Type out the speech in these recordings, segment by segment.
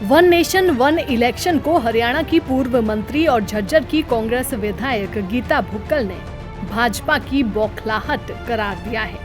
One nation one election को हरियाणा की पूर्व मंत्री और झज्जर की कांग्रेस विधायक गीता भुक्कल ने भाजपा की बौखलाहट करार दिया है।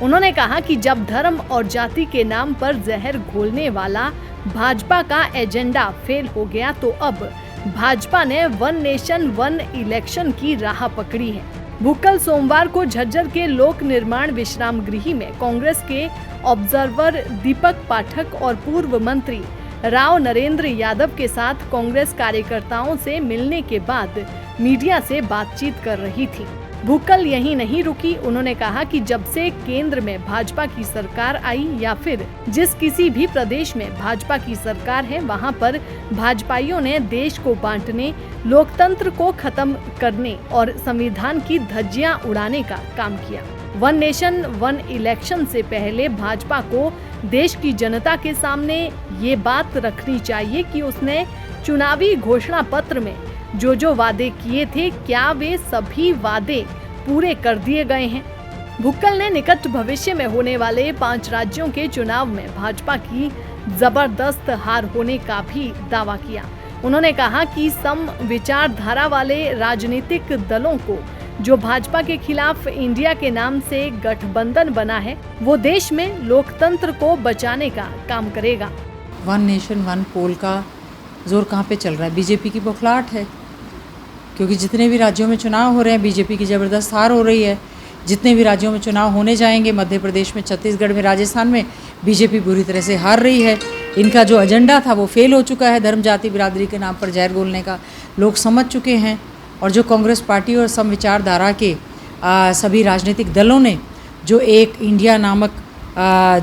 उन्होंने कहा कि जब धर्म और जाति के नाम पर जहर घोलने वाला भाजपा का एजेंडा फेल हो गया तो अब भाजपा ने वन नेशन वन इलेक्शन की राह पकड़ी है। भुक्कल सोमवार को झज्जर के लोक निर्माण विश्राम गृह में कांग्रेस के ऑब्जर्वर दीपक पाठक और पूर्व मंत्री राव नरेंद्र यादव के साथ कांग्रेस कार्यकर्ताओं से मिलने के बाद मीडिया से बातचीत कर रही थी। भुक्कल यहीं नहीं रुकी। उन्होंने कहा कि जब से केंद्र में भाजपा की सरकार आई या फिर जिस किसी भी प्रदेश में भाजपा की सरकार है, वहां पर भाजपाइयों ने देश को बांटने, लोकतंत्र को खत्म करने और संविधान की धज्जियां उड़ाने का काम किया। वन नेशन वन इलेक्शन से पहले भाजपा को देश की जनता के सामने ये बात रखनी चाहिए कि उसने चुनावी घोषणा पत्र में जो वादे किए थे, क्या वे सभी वादे पूरे कर दिए गए हैं। भुक्कल ने निकट भविष्य में होने वाले 5 राज्यों के चुनाव में भाजपा की जबरदस्त हार होने का भी दावा किया। उन्होंने कहा कि सम विचारधारा वाले राजनीतिक दलों को जो भाजपा के खिलाफ इंडिया के नाम से गठबंधन बना है, वो देश में लोकतंत्र को बचाने का काम करेगा। वन नेशन वन पोल का जोर कहाँ पे चल रहा है? बीजेपी की बौखलाहट है, क्योंकि जितने भी राज्यों में चुनाव हो रहे हैं बीजेपी की ज़बरदस्त हार हो रही है। जितने भी राज्यों में चुनाव होने जाएंगे, मध्य प्रदेश में, छत्तीसगढ़ में, राजस्थान में, बीजेपी बुरी तरह से हार रही है। इनका जो एजेंडा था वो फेल हो चुका है। धर्म जाति बिरादरी के नाम पर जहर घोलने का लोग समझ चुके हैं। और जो कांग्रेस पार्टी और सम विचारधारा के सभी राजनीतिक दलों ने जो एक इंडिया नामक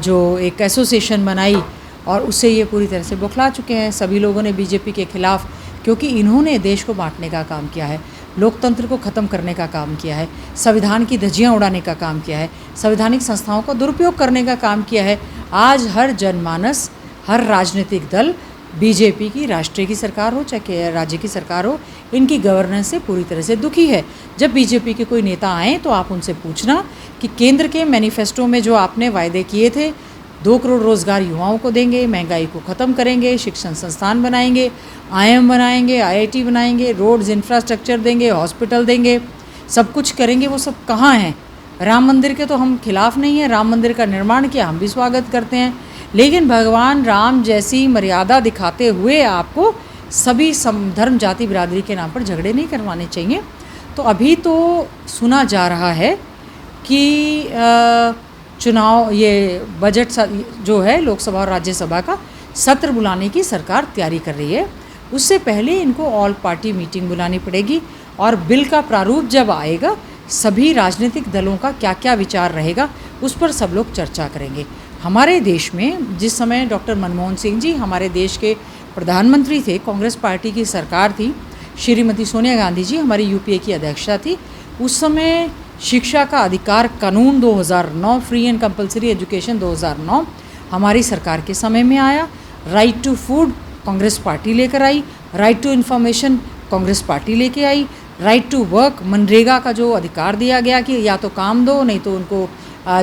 जो एक एसोसिएशन बनाई और उससे ये पूरी तरह से बौखला चुके हैं। सभी लोगों ने बीजेपी के खिलाफ, क्योंकि इन्होंने देश को बांटने का काम किया है, लोकतंत्र को ख़त्म करने का काम किया है, संविधान की धज्जियां उड़ाने का काम किया है, संवैधानिक संस्थाओं का दुरुपयोग करने का काम किया है। आज हर जनमानस, हर राजनीतिक दल बीजेपी की राष्ट्रीय की सरकार हो चाहे राज्य की सरकार हो, इनकी गवर्नेंस से पूरी तरह से दुखी है। जब बीजेपी के कोई नेता आए तो आप उनसे पूछना कि केंद्र के मैनिफेस्टो में जो आपने वायदे किए थे, 2 करोड़ रोज़गार युवाओं को देंगे, महंगाई को ख़त्म करेंगे, शिक्षण संस्थान बनाएंगे, आईएम बनाएंगे, आईआईटी बनाएंगे, रोड्स इंफ्रास्ट्रक्चर देंगे, हॉस्पिटल देंगे, सब कुछ करेंगे, वो सब कहाँ हैं? राम मंदिर के तो हम खिलाफ नहीं हैं, राम मंदिर का निर्माण किया, हम भी स्वागत करते हैं, लेकिन भगवान राम जैसी मर्यादा दिखाते हुए आपको सभी धर्म जाति बिरादरी के नाम पर झगड़े नहीं करवाने चाहिए। तो अभी तो सुना जा रहा है कि चुनाव, ये बजट जो है लोकसभा और राज्यसभा का सत्र बुलाने की सरकार तैयारी कर रही है। उससे पहले इनको ऑल पार्टी मीटिंग बुलानी पड़ेगी और बिल का प्रारूप जब आएगा, सभी राजनीतिक दलों का क्या क्या विचार रहेगा उस पर सब लोग चर्चा करेंगे। हमारे देश में जिस समय डॉक्टर मनमोहन सिंह जी हमारे देश के प्रधानमंत्री थे, कांग्रेस पार्टी की सरकार थी, श्रीमती सोनिया गांधी जी हमारी यूपीए की अध्यक्षा थी, उस समय शिक्षा का अधिकार कानून 2009, फ्री एंड कंपलसरी एजुकेशन 2009 हमारी सरकार के समय में आया। Right to food Congress party लेकर आई, right to information Congress party लेके आई, राइट टू वर्क, मनरेगा का जो अधिकार दिया गया कि या तो काम दो नहीं तो उनको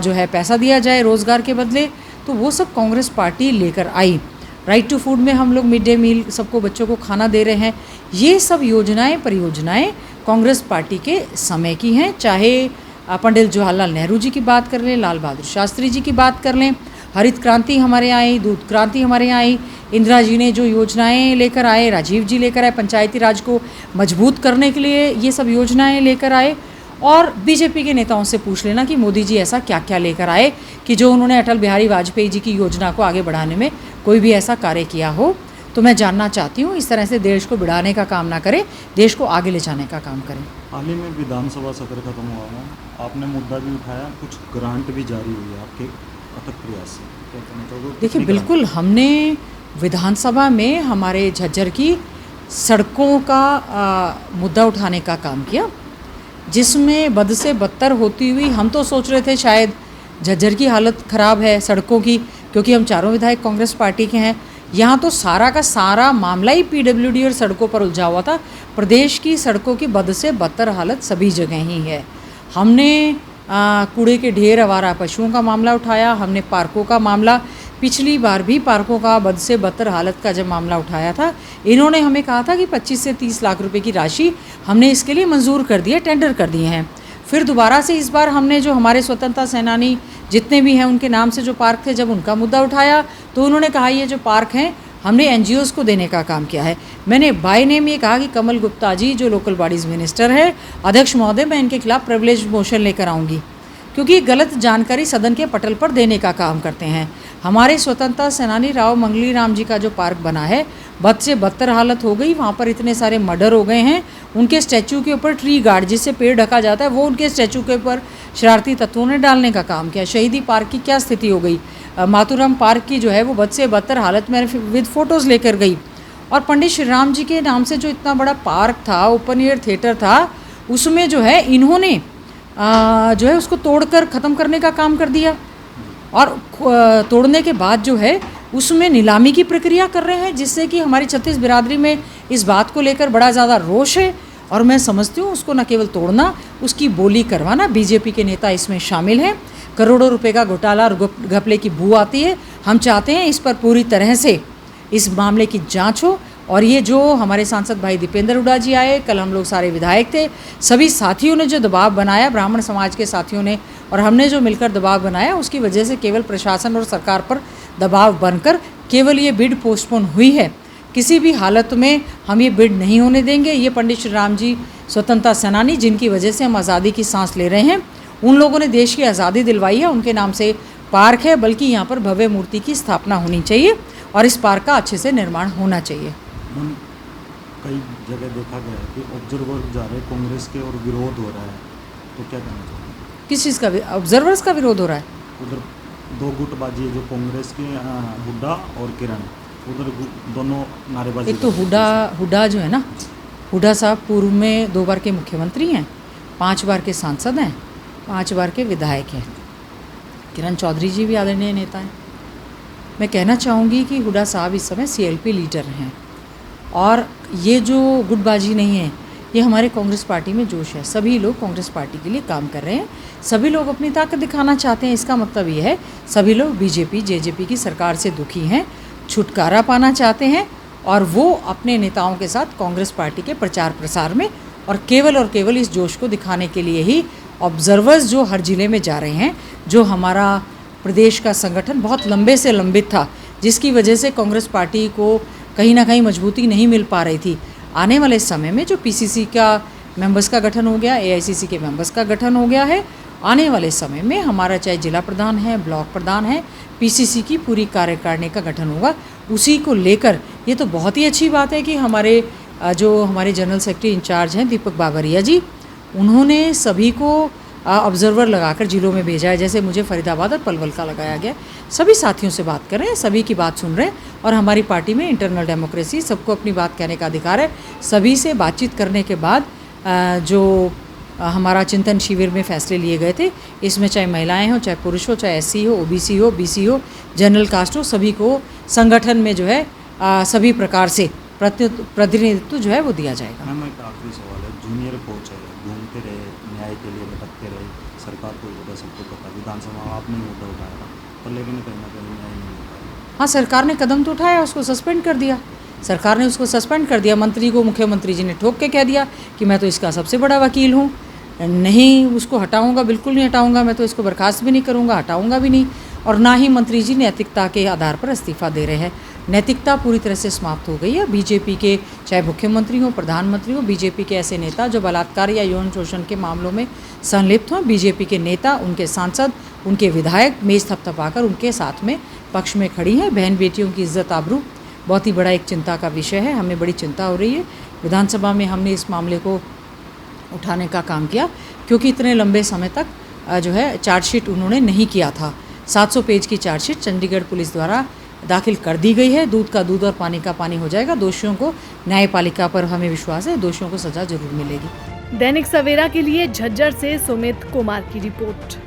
जो है पैसा दिया जाए रोज़गार के बदले, तो वो सब कांग्रेस पार्टी लेकर आई। राइट टू फूड में हम लोग मिड डे मील सबको बच्चों को खाना दे रहे हैं। ये सब योजनाएं परियोजनाएं कांग्रेस पार्टी के समय की हैं। चाहे पंडित जवाहरलाल नेहरू जी की बात कर लें, लाल बहादुर शास्त्री जी की बात कर लें, हरित क्रांति हमारे यहाँ आई, दूध क्रांति हमारे यहाँ आई, इंदिरा जी ने जो योजनाएं लेकर आए, राजीव जी लेकर आए, पंचायती राज को मजबूत करने के लिए ये सब योजनाएं लेकर आए। और बीजेपी के नेताओं से पूछ लेना कि मोदी जी ऐसा क्या क्या लेकर आए कि जो उन्होंने अटल बिहारी वाजपेयी जी की योजना को आगे बढ़ाने में कोई भी ऐसा कार्य किया हो। तो मैं जानना चाहती हूँ, इस तरह से देश को बढ़ाने का काम ना करें, देश को आगे ले जाने का काम करें। हाल ही में विधानसभा सत्र खत्म हुआ है, आपने मुद्दा भी उठाया, कुछ ग्रांट भी जारी हुई है आपके अथक प्रयास से, क्या कहना चाहोगे? देखिए, बिल्कुल हमने विधानसभा में हमारे झज्जर की सड़कों का मुद्दा उठाने का काम किया, जिसमें बद से बदतर होती हुई, हम तो सोच रहे थे शायद झज्जर की हालत ख़राब है सड़कों की, क्योंकि हम चारों विधायक कांग्रेस पार्टी के हैं। यहाँ तो सारा का सारा मामला ही पीडब्ल्यूडी और सड़कों पर उलझा हुआ था। प्रदेश की सड़कों की बद से बदतर हालत सभी जगह ही है। हमने कूड़े के ढेर, आवारा पशुओं का मामला उठाया, हमने पार्कों का मामला, पिछली बार भी पार्कों का बद से बदतर हालत का जब मामला उठाया था, इन्होंने हमें कहा था कि 25 से 30 लाख रुपए की राशि हमने इसके लिए मंजूर कर दी है, टेंडर कर दिए हैं। फिर दोबारा से इस बार हमने जो हमारे स्वतंत्रता सेनानी जितने भी हैं उनके नाम से जो पार्क थे, जब उनका मुद्दा उठाया तो उन्होंने कहा ये जो पार्क हैं हमने NGOs को देने का काम किया है। मैंने बाय नेम ये कहा कि कमल गुप्ता जी जो लोकल बॉडीज़ मिनिस्टर है, अध्यक्ष महोदय, मैं इनके खिलाफ प्रिविलेज मोशन लेकर आऊँगी, क्योंकि गलत जानकारी सदन के पटल पर देने का काम करते हैं। हमारे स्वतंत्रता सेनानी राव मंगली राम जी का जो पार्क बना है, बद से बदतर हालत हो गई, वहाँ पर इतने सारे मर्डर हो गए हैं। उनके स्टैचू के ऊपर ट्री गार्ड जिससे पेड़ ढका जाता है, वो उनके स्टैचू के ऊपर शरारती तत्वों ने डालने का काम किया। शहीदी पार्क की क्या स्थिति हो गई, मातूराम पार्क की जो है वो बद से बदतर हालत में विद फोटोज़ लेकर गई। और पंडित श्री राम जी के नाम से जो इतना बड़ा पार्क था, ओपन एयर थिएटर था, उसमें जो है इन्होंने जो है उसको तोड़कर ख़त्म करने का काम कर दिया। और तोड़ने के बाद जो है उसमें नीलामी की प्रक्रिया कर रहे हैं, जिससे कि हमारी छत्तीस बिरादरी में इस बात को लेकर बड़ा ज़्यादा रोष है। और मैं समझती हूँ उसको न केवल तोड़ना, उसकी बोली करवाना। बीजेपी के नेता इसमें शामिल हैं। करोड़ों रुपए का घोटाला और घपले की बू आती है। हम चाहते हैं इस पर पूरी तरह से इस मामले की जांच हो। और ये जो हमारे सांसद भाई दीपेंद्र हुड्डा जी आए, कल हम लोग सारे विधायक थे, सभी साथियों ने जो दबाव बनाया, ब्राह्मण समाज के साथियों ने और हमने जो मिलकर दबाव बनाया, उसकी वजह से केवल प्रशासन और सरकार पर दबाव बनकर केवल ये बिड पोस्टपोन हुई है। किसी भी हालत में हम ये बिड नहीं होने देंगे। ये पंडित श्री राम जी स्वतंत्रता सेनानी जिनकी वजह से हम आज़ादी की सांस ले रहे हैं, उन लोगों ने देश की आज़ादी दिलवाई है, उनके नाम से पार्क है। बल्कि यहाँ पर भव्य मूर्ति की स्थापना होनी चाहिए और इस पार्क का अच्छे से निर्माण होना चाहिए। कई जगह देखा गया है कि ऑब्जर्वर जा रहे हैं कांग्रेस के और विरोध हो रहा है, तो क्या कहना चाहिए? किस चीज़ का? ऑब्जर्वर्स का विरोध हो रहा है? उधर दो गुटबाजी है, जो कांग्रेस के हुड्डा और किरण, उधर दोनों नारेबाजी। एक तो हुड्डा जो है ना, हुड्डा साहब पूर्व में 2 बार के मुख्यमंत्री हैं, 5 बार के सांसद हैं, 5 बार के विधायक हैं। किरण चौधरी जी भी आदरणीय नेता हैं। मैं कहना चाहूँगी कि हुड्डा साहब इस समय CLP लीडर हैं और ये जो गुटबाजी नहीं है, ये हमारे कांग्रेस पार्टी में जोश है। सभी लोग कांग्रेस पार्टी के लिए काम कर रहे हैं, सभी लोग अपनी ताकत दिखाना चाहते हैं। इसका मतलब ये है सभी लोग BJP JJP की सरकार से दुखी हैं, छुटकारा पाना चाहते हैं और वो अपने नेताओं के साथ कांग्रेस पार्टी के प्रचार प्रसार में और केवल इस जोश को दिखाने के लिए ही ऑब्जर्वर्स जो हर ज़िले में जा रहे हैं। जो हमारा प्रदेश का संगठन बहुत लंबे से लंबित था, जिसकी वजह से कांग्रेस पार्टी को कहीं ना कहीं मजबूती नहीं मिल पा रही थी। आने वाले समय में जो PCC का मेंबर्स का गठन हो गया, AICC के मेंबर्स का गठन हो गया है, आने वाले समय में हमारा चाहे जिला प्रधान है, ब्लॉक प्रधान है, PCC की पूरी कार्यकारिणी का गठन होगा। उसी को लेकर ये तो बहुत ही अच्छी बात है कि हमारे जनरल सेक्रेटरी इंचार्ज हैं दीपक बाबरिया जी, उन्होंने सभी को ऑब्जर्वर लगाकर जिलों में भेजा है। जैसे मुझे फरीदाबाद और पलवल का लगाया गया। सभी साथियों से बात कर रहे हैं, सभी की बात सुन रहे हैं और हमारी पार्टी में इंटरनल डेमोक्रेसी, सबको अपनी बात कहने का अधिकार है। सभी से बातचीत करने के बाद जो हमारा चिंतन शिविर में फैसले लिए गए थे, इसमें चाहे महिलाएं हो, चाहे पुरुष हो, चाहे SC हो, OBC हो, BC हो, जनरल कास्ट हो, सभी को संगठन में जो है सभी प्रकार से प्रतिनिधित्व जो है वो दिया जाएगा। मैम, एक आखिरी सवाल है। जूनियर कोच है, घूमते रहे, न्याय के लिए भटकते रहे, सरकार को होगा, सबको पता, विधानसभा आपने मुद्दा उठाया पर लेकिन कहीं ना कहीं न्याय नहीं होता। हाँ, सरकार ने कदम तो उठाया, उसको सस्पेंड कर दिया। सरकार ने उसको सस्पेंड कर दिया। मंत्री को मुख्यमंत्री जी ने ठोक के कह दिया कि मैं तो इसका सबसे बड़ा वकील हूँ, नहीं उसको हटाऊंगा, बिल्कुल नहीं हटाऊंगा, मैं तो इसको बर्खास्त भी नहीं करूंगा, हटाऊंगा भी नहीं। और ना ही मंत्री जी नैतिकता के आधार पर इस्तीफा दे रहे हैं। नैतिकता पूरी तरह से समाप्त हो गई है। बीजेपी के चाहे मुख्यमंत्री हो, प्रधानमंत्री हो, बीजेपी के ऐसे नेता जो बलात्कार या यौन शोषण के मामलों में संलिप्त हों, बीजेपी के नेता, उनके सांसद, उनके विधायक मेज थपथपाकर उनके साथ में पक्ष में खड़ी हैं। बहन बेटियों की इज्जत आबरू बहुत ही बड़ा एक चिंता का विषय है। हमें बड़ी चिंता हो रही है। विधानसभा में हमने इस मामले को उठाने का काम किया क्योंकि इतने लंबे समय तक जो है चार्जशीट उन्होंने नहीं किया था। 700 पेज की चार्जशीट चंडीगढ़ पुलिस द्वारा दाखिल कर दी गई है। दूध का दूध और पानी का पानी हो जाएगा। दोषियों को, न्यायपालिका पर हमें विश्वास है, दोषियों को सजा जरूर मिलेगी। दैनिक सवेरा के लिए झज्जर से सुमित कुमार की रिपोर्ट।